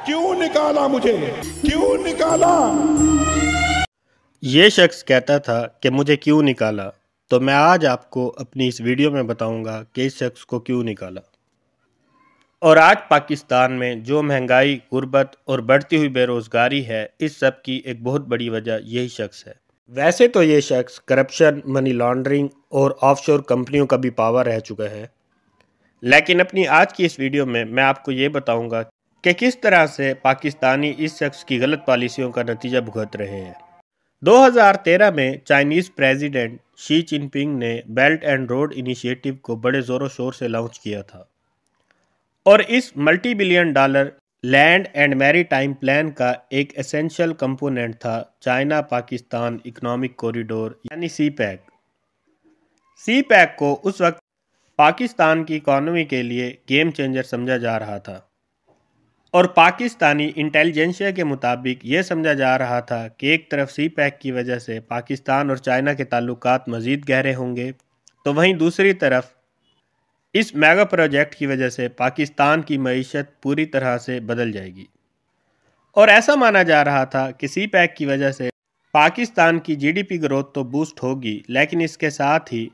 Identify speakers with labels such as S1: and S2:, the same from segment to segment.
S1: क्यों निकाला मुझे, क्यों निकाला?
S2: ये शख्स कहता था कि मुझे क्यों निकाला, तो मैं आज आपको अपनी इस वीडियो में बताऊंगा कि इस शख्स को क्यों निकाला। और आज पाकिस्तान में जो महंगाई, गुर्बत और बढ़ती हुई बेरोज़गारी है, इस सब की एक बहुत बड़ी वजह यही शख्स है। वैसे तो ये शख्स करप्शन, मनी लॉन्ड्रिंग और ऑफशोर कंपनियों का भी पावर रह चुका है, लेकिन अपनी आज की इस वीडियो में मैं आपको ये बताऊंगा कि किस तरह से पाकिस्तानी इस शख्स की गलत पॉलिसियों का नतीजा भुगत रहे हैं। 2013 में चाइनीज़ प्रेसिडेंट शी जिनपिंग ने बेल्ट एंड रोड इनिशिएटिव को बड़े ज़ोरों शोर से लॉन्च किया था और इस multi billion dollar land and maritime plan का एक एसेंशियल कंपोनेंट था चाइना पाकिस्तान इकोनॉमिक कॉरिडोर यानी सी पैक। सी पैक को उस वक्त पाकिस्तान की इकॉनमी के लिए गेम चेंजर समझा जा रहा था और पाकिस्तानी इंटेलिजेंसिया के मुताबिक ये समझा जा रहा था कि एक तरफ सी पैक की वजह से पाकिस्तान और चाइना के ताल्लुकात मज़ीद गहरे होंगे, तो वहीं दूसरी तरफ इस मेगा प्रोजेक्ट की वजह से पाकिस्तान की मईशत पूरी तरह से बदल जाएगी। और ऐसा माना जा रहा था कि सी पैक की वजह से पाकिस्तान की जीडीपी ग्रोथ तो बूस्ट होगी, लेकिन इसके साथ ही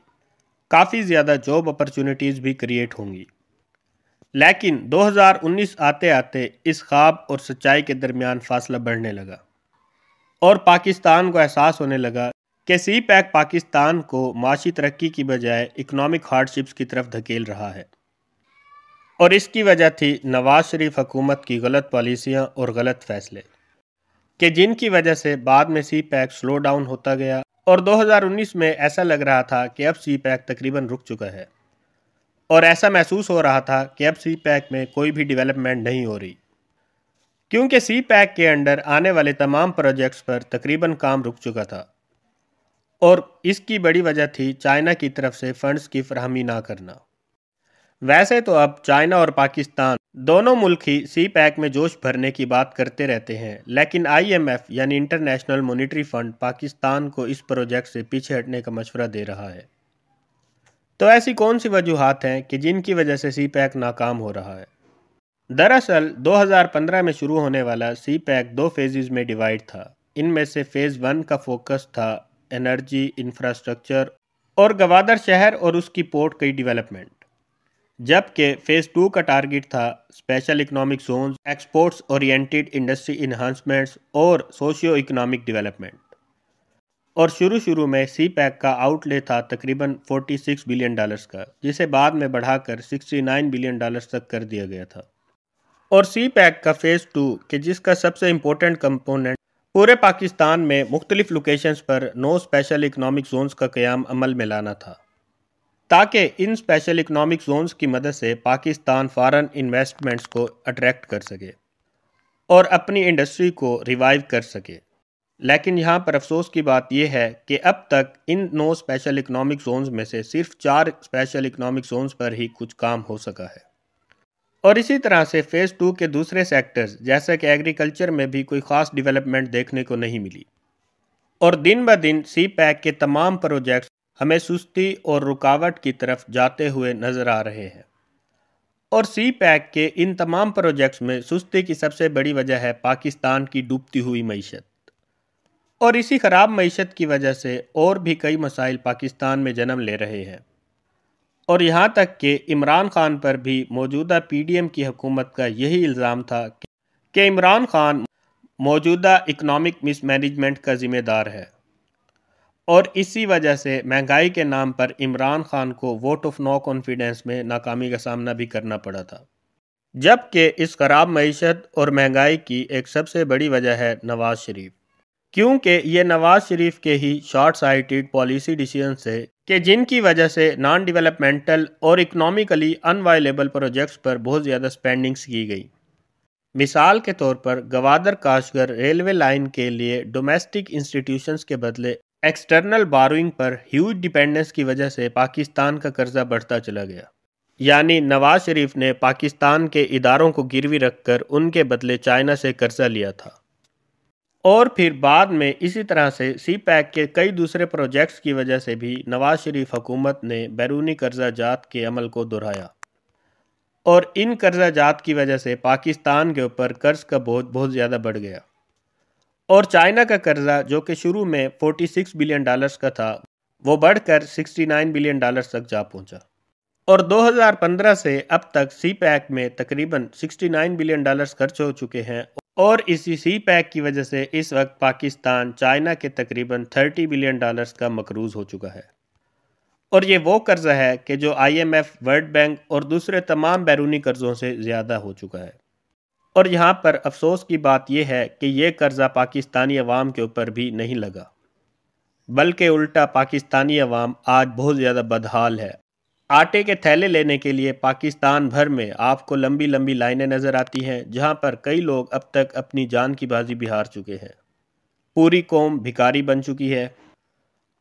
S2: काफ़ी ज़्यादा जॉब अपॉर्चुनिटीज़ भी क्रिएट होंगी। लेकिन 2019 आते आते इस ख्वाब और सच्चाई के दरमियान फासला बढ़ने लगा और पाकिस्तान को एहसास होने लगा कि सी पैक पाकिस्तान को माशी तरक्की की बजाय इकोनॉमिक हार्डशिप्स की तरफ धकेल रहा है। और इसकी वजह थी नवाज शरीफ हुकूमत की गलत पॉलिसियाँ और गलत फैसले कि जिनकी वजह से बाद में सी पैक स्लो डाउन होता गया और 2019 में ऐसा लग रहा था कि अब सी पैक तकरीबन रुक चुका है और ऐसा महसूस हो रहा था कि अब सी पैक में कोई भी डेवलपमेंट नहीं हो रही, क्योंकि सी पैक के अंडर आने वाले तमाम प्रोजेक्ट्स पर तकरीबन काम रुक चुका था और इसकी बड़ी वजह थी चाइना की तरफ से फंड्स की फराहमी ना करना। वैसे तो अब चाइना और पाकिस्तान दोनों मुल्क ही सी पैक में जोश भरने की बात करते रहते हैं, लेकिन IMF यानी इंटरनेशनल मॉनेटरी फंड पाकिस्तान को इस प्रोजेक्ट से पीछे हटने का मशवरा दे रहा है। तो ऐसी कौन सी वजूहात हैं कि जिनकी वजह से सी पैक नाकाम हो रहा है? दरअसल 2015 में शुरू होने वाला सी पैक 2 फेजेस में डिवाइड था। इनमें से फेज़ 1 का फोकस था एनर्जी, इंफ्रास्ट्रक्चर और गवादर शहर और उसकी पोर्ट की डेवलपमेंट, जबकि फेज़ 2 का टारगेट था special economic zones, exports oriented industry enhancements और सोशियो इकोनॉमिक डेवलपमेंट। और शुरू में सी पैक का आउटले था तकरीबन 46 बिलियन डॉलर्स का, जिसे बाद में बढ़ाकर 69 बिलियन डॉलर्स तक कर दिया गया था। और सी पैक का फेज़ 2 कि जिसका सबसे इम्पोर्टेंट कंपोनेंट पूरे पाकिस्तान में मुख्तलिफ लोकेशंस पर 9 स्पेशल इकोनॉमिक जोन्स का क़याम अमल में लाना था, ताकि इन स्पेशल इकोनॉमिक जोन्स की मदद से पाकिस्तान फ़ॉरेन इन्वेस्टमेंट्स को अट्रैक्ट कर सके और अपनी इंडस्ट्री को रिवाइव कर सके। लेकिन यहाँ पर अफसोस की बात यह है कि अब तक इन 9 स्पेशल इकोनॉमिक जोन्स में से सिर्फ 4 स्पेशल इकोनॉमिक जोन्स पर ही कुछ काम हो सका है। और इसी तरह से फेज़ 2 के दूसरे सेक्टर्स जैसे कि एग्रीकल्चर में भी कोई ख़ास डेवलपमेंट देखने को नहीं मिली और दिन ब दिन सी पैक के तमाम प्रोजेक्ट्स हमें सुस्ती और रुकावट की तरफ जाते हुए नज़र आ रहे हैं। और सी पैक के इन तमाम प्रोजेक्ट्स में सुस्ती की सबसे बड़ी वजह है पाकिस्तान की डूबती हुई मईशत। और इसी ख़राब मईशत की वजह से और भी कई मसाइल पाकिस्तान में जन्म ले रहे हैं और यहाँ तक कि इमरान खान पर भी मौजूदा PDM की हुकूमत का यही इल्ज़ाम था कि इमरान खान मौजूदा इकनॉमिक मिसमैनेजमेंट का ज़िम्मेदार है और इसी वजह से महंगाई के नाम पर इमरान खान को वोट ऑफ नो कॉन्फिडेंस में नाकामी का सामना भी करना पड़ा था। जबकि इस ख़राब मईशत और महंगाई की एक सबसे बड़ी वजह है नवाज शरीफ, क्योंकि ये नवाज शरीफ के ही शॉर्ट साइटेड पॉलिसी डिसीजन से कि जिनकी वजह से नॉन डेवलपमेंटल और इकनॉमिकली अनवायलेबल प्रोजेक्ट्स पर बहुत ज़्यादा स्पेंडिंग्स की गई। मिसाल के तौर पर गवादर काशगर रेलवे लाइन के लिए डोमेस्टिक इंस्टीट्यूशंस के बदले एक्सटर्नल बारोइंग पर ह्यूज डिपेंडेंस की वजह से पाकिस्तान का कर्जा बढ़ता चला गया। यानी नवाज शरीफ ने पाकिस्तान के इदारों को गिरवी रखकर उनके बदले चाइना से कर्जा लिया था और फिर बाद में इसी तरह से सी पैक के कई दूसरे प्रोजेक्ट्स की वजह से भी नवाज शरीफ हुकूमत ने बैरूनी कर्जा जात के अमल को दोहराया और इन कर्जा जात की वजह से पाकिस्तान के ऊपर कर्ज का बोझ बहुत ज़्यादा बढ़ गया और चाइना का कर्जा जो कि शुरू में $46 बिलियन का था वो बढ़कर $69 बिलियन तक जा पहुंचा और 2015 से अब तक सी पैक में तकरीबन $69 बिलियन खर्च हो चुके हैं और इसी सी पैक की वजह से इस वक्त पाकिस्तान चाइना के तकरीबन $30 बिलियन का मकरूज हो चुका है। और ये वो कर्जा है कि जो IMF, वर्ल्ड बैंक और दूसरे तमाम बैरूनी कर्जों से ज़्यादा हो चुका है। और यहाँ पर अफसोस की बात यह है कि ये कर्जा पाकिस्तानी अवाम के ऊपर भी नहीं लगा, बल्कि उल्टा पाकिस्तानी अवाम आज बहुत ज़्यादा बदहाल है। आटे के थैले लेने के लिए पाकिस्तान भर में आपको लंबी लंबी लाइनें नज़र आती हैं, जहाँ पर कई लोग अब तक अपनी जान की बाजी भी हार चुके हैं। पूरी कौम भिखारी बन चुकी है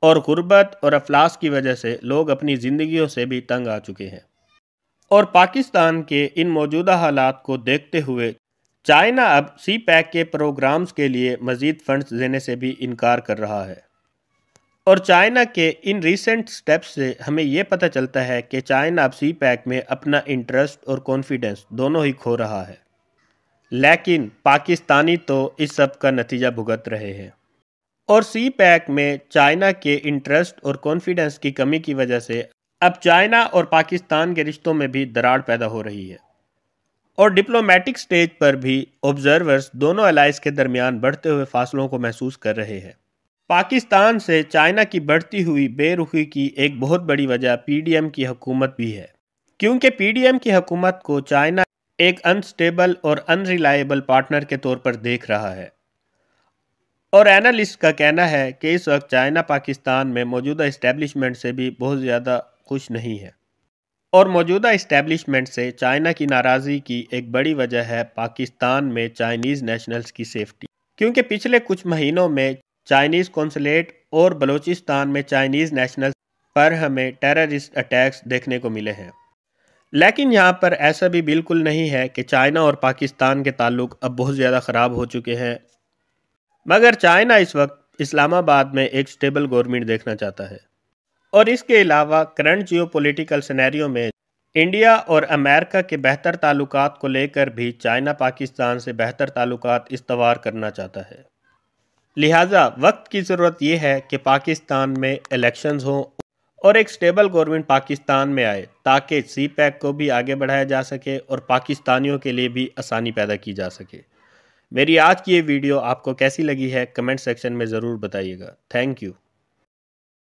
S2: और गुर्बत और अफलास की वजह से लोग अपनी ज़िंदगियों से भी तंग आ चुके हैं। और पाकिस्तान के इन मौजूदा हालात को देखते हुए चाइना अब सी पैक के प्रोग्राम्स के लिए मज़ीद फंड्स देने से भी इनकार कर रहा है। और चाइना के इन रीसेंट स्टेप्स से हमें यह पता चलता है कि चाइना अब सी पैक में अपना इंटरेस्ट और कॉन्फिडेंस दोनों ही खो रहा है, लेकिन पाकिस्तानी तो इस सब का नतीजा भुगत रहे हैं। और सी पैक में चाइना के इंटरेस्ट और कॉन्फिडेंस की कमी की वजह से अब चाइना और पाकिस्तान के रिश्तों में भी दरार पैदा हो रही है और डिप्लोमेटिक स्टेज पर भी ऑब्जर्वर्स दोनों अलाइज के दरमियान बढ़ते हुए फासलों को महसूस कर रहे हैं। पाकिस्तान से चाइना की बढ़ती हुई बेरुखी की एक बहुत बड़ी वजह PDM की हुकूमत भी है, क्योंकि PDM की हुकूमत को चाइना एक अनस्टेबल और अनरिलायबल पार्टनर के तौर पर देख रहा है। और एनालिस्ट का कहना है कि इस वक्त चाइना पाकिस्तान में मौजूदा इस्टेब्लिशमेंट से भी बहुत ज़्यादा खुश नहीं है और मौजूदा इस्टेब्लिशमेंट से चाइना की नाराज़गी की एक बड़ी वजह है पाकिस्तान में चाइनीज़ नेशनल्स की सेफ्टी, क्योंकि पिछले कुछ महीनों में चाइनीज़ कौंसलेट और बलूचिस्तान में चाइनीज़ नेशनल्स पर हमें टेररिस्ट अटैक्स देखने को मिले हैं। लेकिन यहाँ पर ऐसा भी बिल्कुल नहीं है कि चाइना और पाकिस्तान के ताल्लुक अब बहुत ज़्यादा ख़राब हो चुके हैं, मगर चाइना इस वक्त इस्लामाबाद में एक स्टेबल गवर्नमेंट देखना चाहता है। और इसके अलावा करंट जियोपॉलिटिकल सिनेरियो में इंडिया और अमेरिका के बेहतर ताल्लुकात को लेकर भी चाइना पाकिस्तान से बेहतर ताल्लुकात इस्तवार करना चाहता है। लिहाजा वक्त की ज़रूरत यह है कि पाकिस्तान में इलेक्शंस हों और एक स्टेबल गवर्नमेंट पाकिस्तान में आए, ताकि सी पैक को भी आगे बढ़ाया जा सके और पाकिस्तानियों के लिए भी आसानी पैदा की जा सके। मेरी आज की ये वीडियो आपको कैसी लगी है कमेंट सेक्शन में ज़रूर बताइएगा। Thank you.